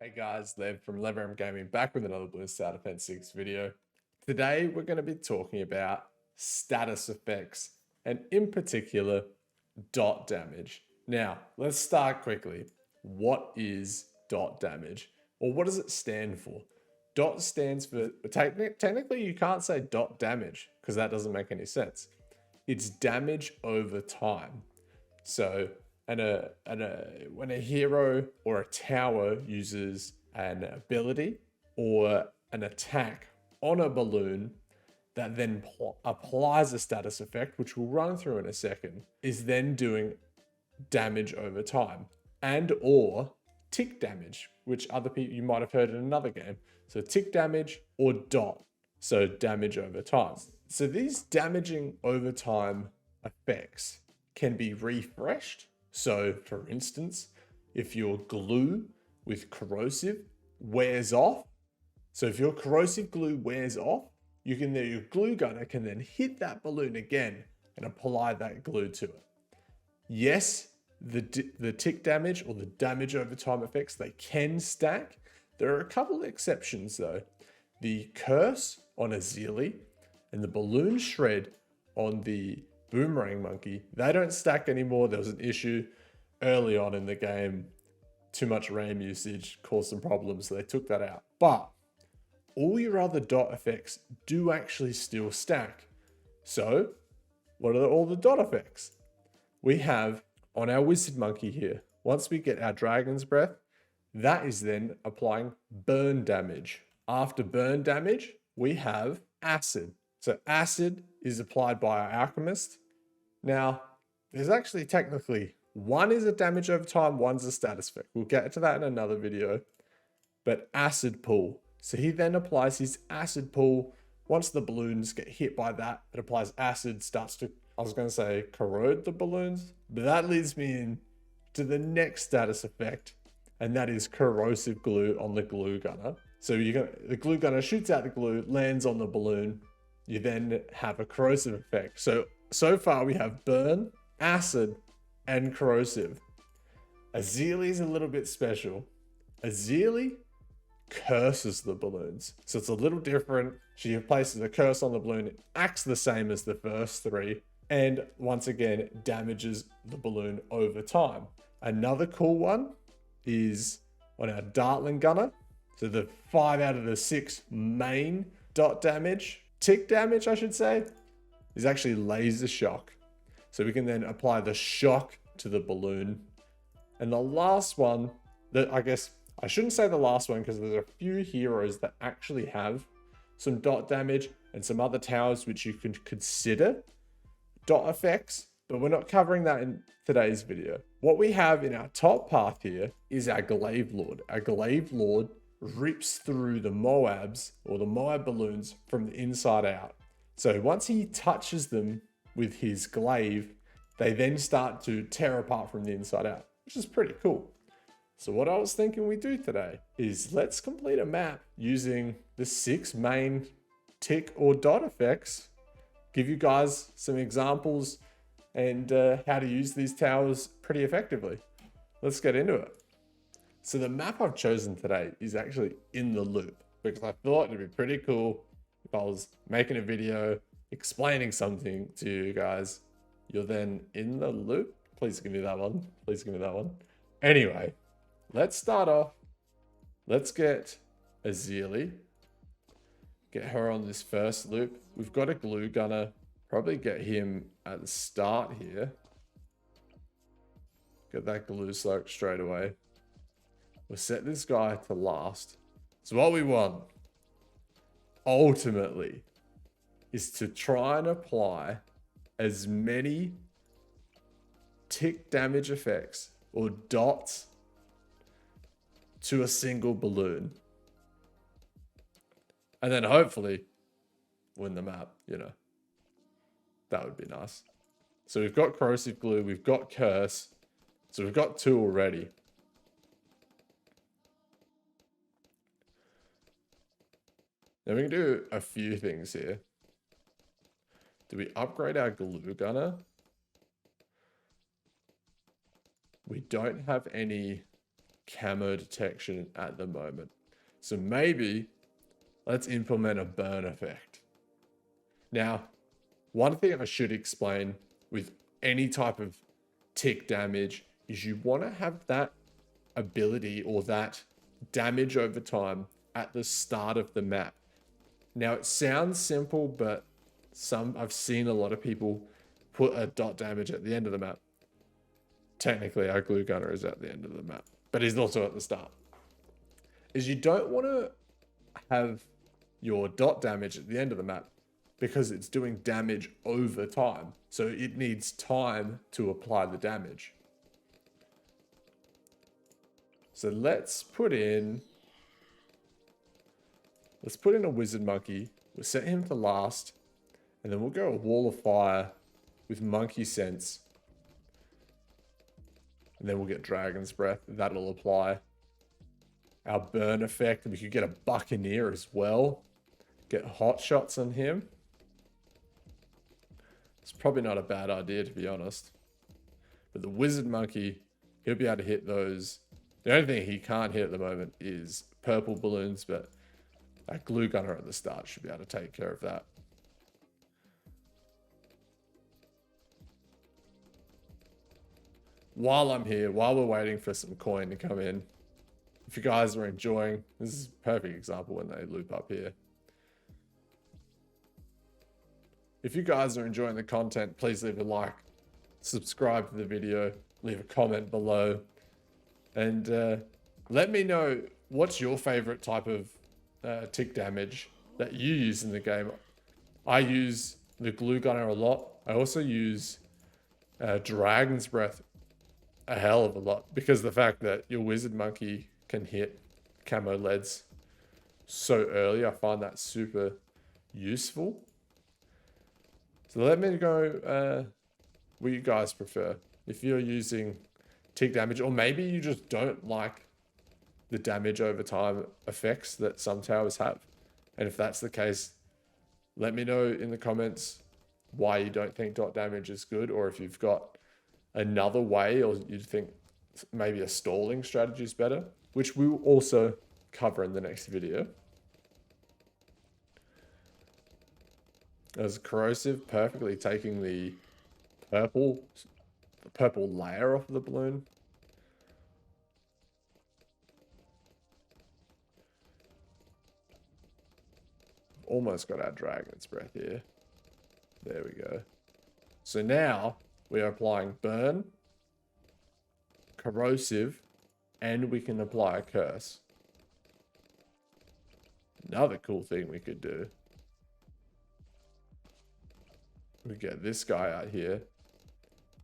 Hey guys, Lev from LevRam Gaming back with another Blue Star Defense 6 video. Today we're going to be talking about status effects and in particular dot damage. Now let's start quickly. What is dot damage, or what does it stand for? Dot stands for, technically you can't say dot damage because that doesn't make any sense. It's damage over time. So when a hero or a tower uses an ability or an attack on a balloon that then applies a status effect, which we'll run through in a second, is then doing damage over time and or tick damage, which other people you might have heard in another game. So tick damage or dot, so damage over time. So these damaging over time effects can be refreshed. So for instance, if your glue with corrosive wears off, so if your corrosive glue wears off, your glue gunner can then hit that balloon again and apply that glue to it. Yes, the tick damage or the damage over time effects, they can stack. There are a couple of exceptions though. The curse on a Zealy and the balloon shred on the boomerang monkey, they don't stack anymore. There was an issue early on in the game. Too much RAM usage caused some problems, so they took that out. But all your other dot effects do actually still stack. So what are all the dot effects? We have on our wizard monkey here, once we get our dragon's breath, that is then applying burn damage. After burn damage, we have acid. So acid is applied by our alchemist. Now, there's actually technically one is a damage over time, one's a status effect. We'll get to that in another video. But acid pool. So he then applies his acid pool. Once the balloons get hit by that, it applies acid, starts to, I was going to say corrode the balloons. But that leads me in to the next status effect. And that is corrosive glue on the glue gunner. So the glue gunner shoots out the glue, lands on the balloon. You then have a corrosive effect. So far we have burn, acid, and corrosive. A Zealy is a little bit special. A Zealy curses the balloons. So it's a little different. She places a curse on the balloon. It acts the same as the first three. And once again, damages the balloon over time. Another cool one is on our Dartling gunner. So the 5 out of the 6 main dot damage, tick damage, I should say, is actually laser shock. So we can then apply the shock to the balloon. And the last one, that I guess I shouldn't say the last one because there's a few heroes that actually have some dot damage and some other towers which you can consider dot effects, but we're not covering that in today's video. What we have in our top path here is our Glaive Lord. Our Glaive Lord rips through the Moabs or the Moab balloons from the inside out. So once he touches them with his glaive, they then start to tear apart from the inside out, which is pretty cool. So what I was thinking we do today is let's complete a map using the 6 main tick or dot effects, give you guys some examples and how to use these towers pretty effectively. Let's get into it. So the map I've chosen today is actually in the loop because I thought it'd be pretty cool if I was making a video explaining something to you guys. You're then in the loop. Please give me that one. Please give me that one. Anyway, let's start off. Let's get a Zealy. Get her on this first loop. We've got a glue gunner. Probably get him at the start here. Get that glue soak straight away. We'll set this guy to last. So what we want, ultimately, is to try and apply as many tick damage effects or dots to a single balloon. And then hopefully win the map, you know. That would be nice. So we've got corrosive glue, we've got curse. So we've got 2 already. Now we can do a few things here. Do we upgrade our glue gunner? We don't have any camo detection at the moment. So maybe let's implement a burn effect. Now, one thing I should explain with any type of tick damage is you want to have that ability or that damage over time at the start of the map. Now, it sounds simple, but I've seen a lot of people put a dot damage at the end of the map. Technically, our glue gunner is at the end of the map, but he's also at the start. Is you don't want to have your dot damage at the end of the map because it's doing damage over time. So it needs time to apply the damage. So let's put in a wizard monkey. We'll set him for last, and then we'll go a wall of fire with monkey sense. And then we'll get dragon's breath. That'll apply our burn effect. We could get a buccaneer as well. Get hot shots on him. It's probably not a bad idea, to be honest. But the wizard monkey, he'll be able to hit those. The only thing he can't hit at the moment is purple balloons, but that glue gunner at the start should be able to take care of that. While I'm here, while we're waiting for some coin to come in, if you guys are enjoying, this is a perfect example when they loop up here. If you guys are enjoying the content, please leave a like, subscribe to the video, leave a comment below, and let me know what's your favorite type of tick damage that you use in the game. I use the glue gunner a lot. I also use dragon's breath a hell of a lot because the fact that your wizard monkey can hit camo leads so early, I find that super useful. So let me know what you guys prefer. If you're using tick damage, or maybe you just don't like the damage over time effects that some towers have. And if that's the case, let me know in the comments why you don't think dot damage is good, or if you've got another way, or you think maybe a stalling strategy is better, which we will also cover in the next video. As corrosive, perfectly taking the purple layer off the balloon. Almost got our dragon's breath here. There we go. So now we are applying burn, corrosive, and we can apply a curse. Another cool thing we could do. We get this guy out here,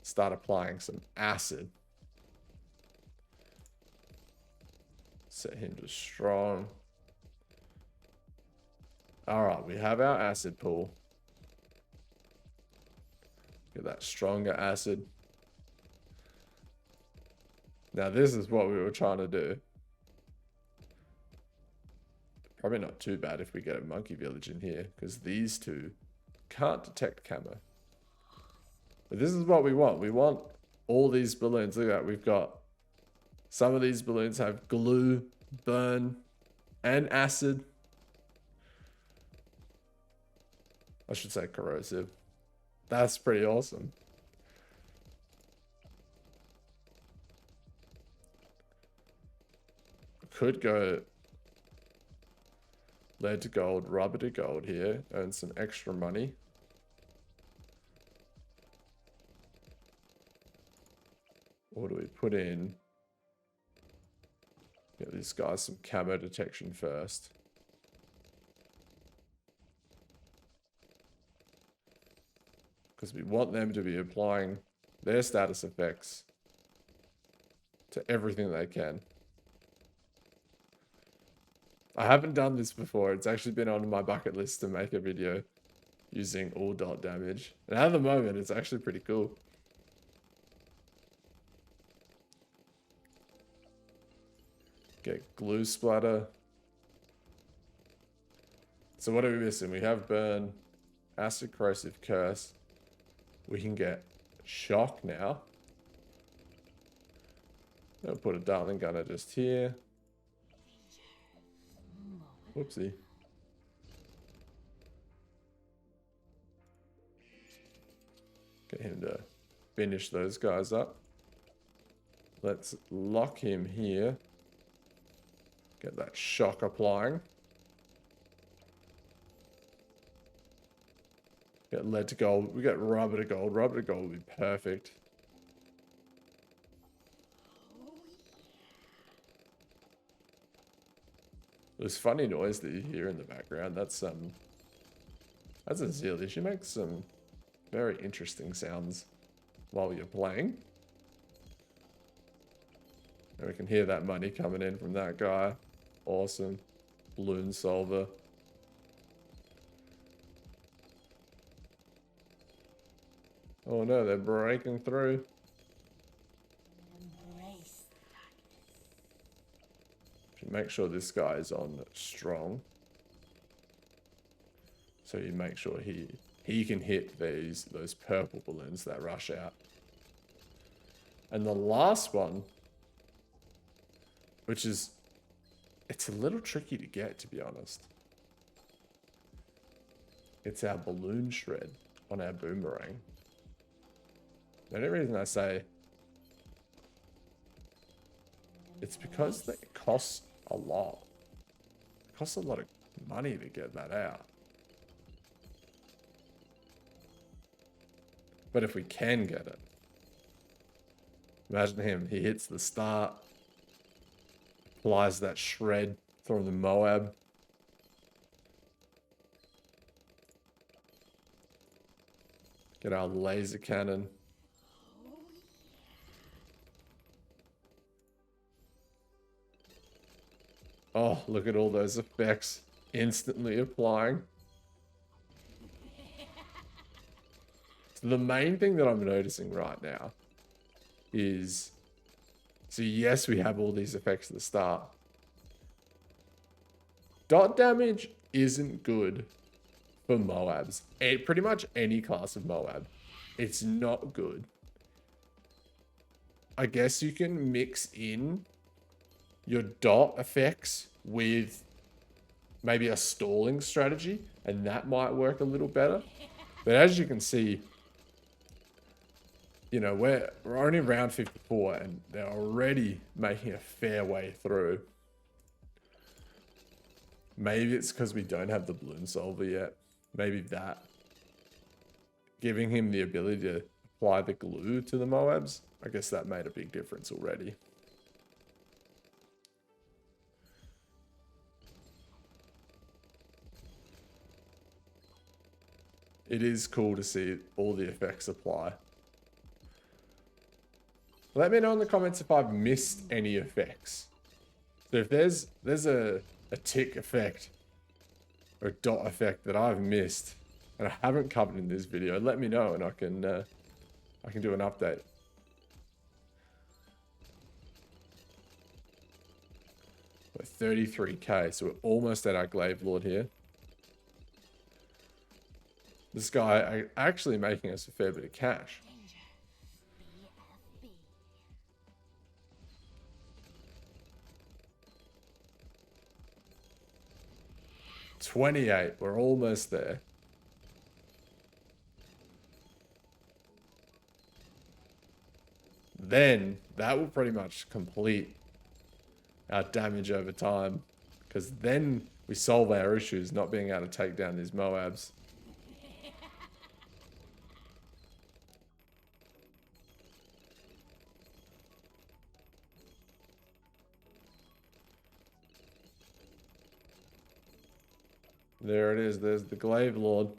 start applying some acid. Set him to strong. All right, we have our acid pool. Get that stronger acid. Now this is what we were trying to do. Probably not too bad if we get a monkey village in here, because these two can't detect camo. But this is what we want. We want all these balloons. Look at that. We've got some of these balloons have glue, burn, and acid. I should say corrosive. That's pretty awesome. Could go lead to gold, rubber to gold here, earn some extra money. Or do we put in? Get these guys some camo detection first. Because we want them to be applying their status effects to everything they can. I haven't done this before. It's actually been on my bucket list to make a video using all dot damage. And at the moment, it's actually pretty cool. Get glue splatter. So what are we missing? We have burn, acid, corrosive, curse. We can get shock now. I'll put a Darling Gunner just here. Whoopsie. Get him to finish those guys up. Let's lock him here. Get that shock applying. Get lead to gold. We get rubber to gold. Rubber to gold would be perfect. This funny noise that you hear in the background, that's a Zealy. She makes some very interesting sounds while you're playing. And we can hear that money coming in from that guy. Awesome. Balloon solver. Oh no, they're breaking through. Should make sure this guy is on strong. So you make sure he can hit those purple balloons that rush out. And the last one, which is, it's a little tricky to get, to be honest. It's our balloon shred on our boomerang. The only reason I say it's because it costs a lot. It costs a lot of money to get that out. But if we can get it, imagine him. He hits the start, applies that shred from the Moab. Get our laser cannon. Oh, look at all those effects instantly applying. So the main thing that I'm noticing right now is, so yes, we have all these effects at the start. Dot damage isn't good for Moabs. Pretty much any class of Moab. It's not good. I guess you can mix in your dot effects with maybe a stalling strategy, and that might work a little better. But as you can see, you know, we're only round 54 and they're already making a fair way through. Maybe it's because we don't have the balloon solver yet. Maybe that. Giving him the ability to apply the glue to the Moabs, I guess that made a big difference already. It is cool to see all the effects apply. Let me know in the comments if I've missed any effects. So if there's a tick effect or a dot effect that I've missed and I haven't covered in this video, let me know and I can do an update. We're 33k, so we're almost at our Glaive Lord here. This guy actually making us a fair bit of cash. $28, we're almost there. Then that will pretty much complete our damage over time, because then we solve our issues not being able to take down these Moabs. There it is. There's the Glaive Lord.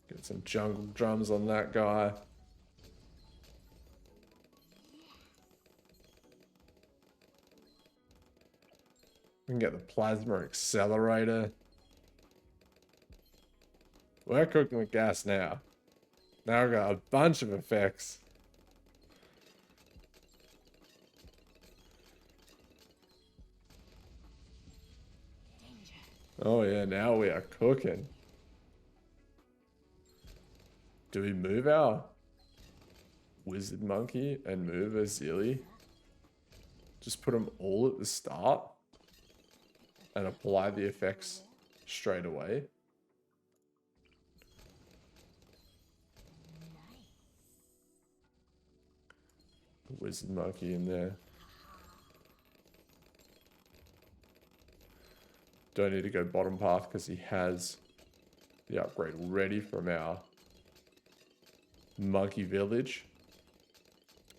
Get some jungle drums on that guy. We can get the plasma accelerator. We're cooking with gas now. Now we've got a bunch of effects. Oh yeah, now we are cooking. Do we move our Wizard Monkey and move a Zilly. Just put them all at the start and apply the effects straight away. Wizard Monkey in there. Don't need to go bottom path because he has the upgrade already from our Monkey Village.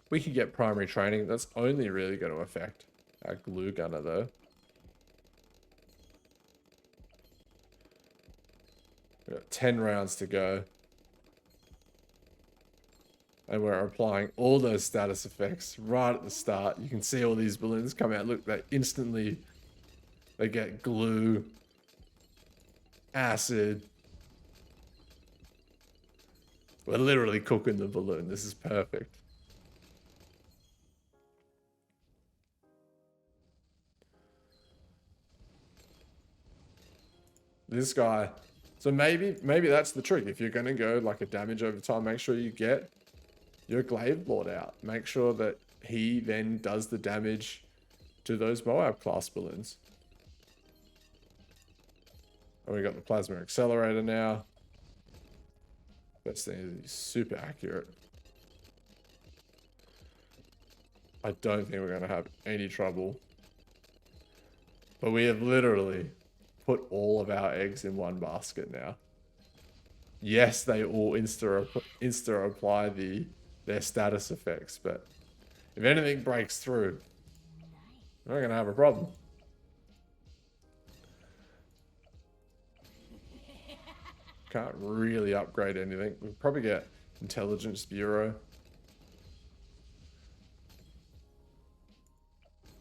We could get primary training. That's only really going to affect our glue gunner though. We've got 10 rounds to go. And we're applying all those status effects right at the start. You can see all these balloons come out. Look, they instantly, they get glue, acid. We're literally cooking the balloon. This is perfect. This guy. So maybe that's the trick. If you're going to go like a damage over time, make sure you get your Glaive Lord out. Make sure that he then does the damage to those Moab class balloons. And we got the Plasma Accelerator now. Best thing is he's super accurate. I don't think we're going to have any trouble. But we have literally put all of our eggs in one basket now. Yes, they all insta apply their status effects, but if anything breaks through, we're going to have a problem. Can't really upgrade anything. We'll probably get Intelligence Bureau.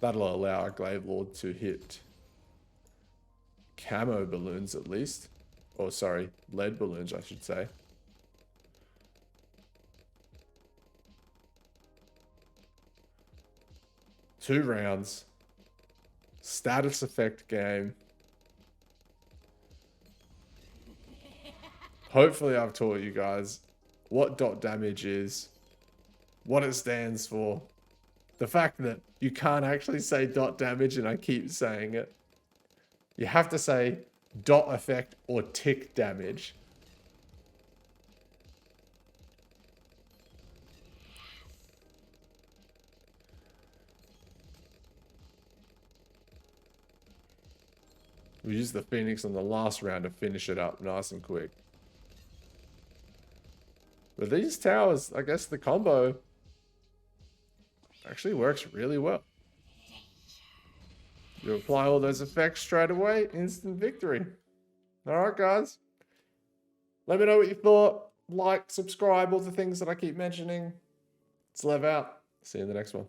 That'll allow our Glaive Lord to hit camo balloons at least. Or sorry, lead balloons I should say. Two rounds. Status effect game. Hopefully I've taught you guys what dot damage is, what it stands for. The fact that you can't actually say dot damage and I keep saying it. You have to say dot effect or tick damage. We use the Phoenix on the last round to finish it up nice and quick. But these towers, I guess the combo actually works really well. You apply all those effects straight away, instant victory. Alright guys. Let me know what you thought. Like, subscribe, all the things that I keep mentioning. It's Lev out. See you in the next one.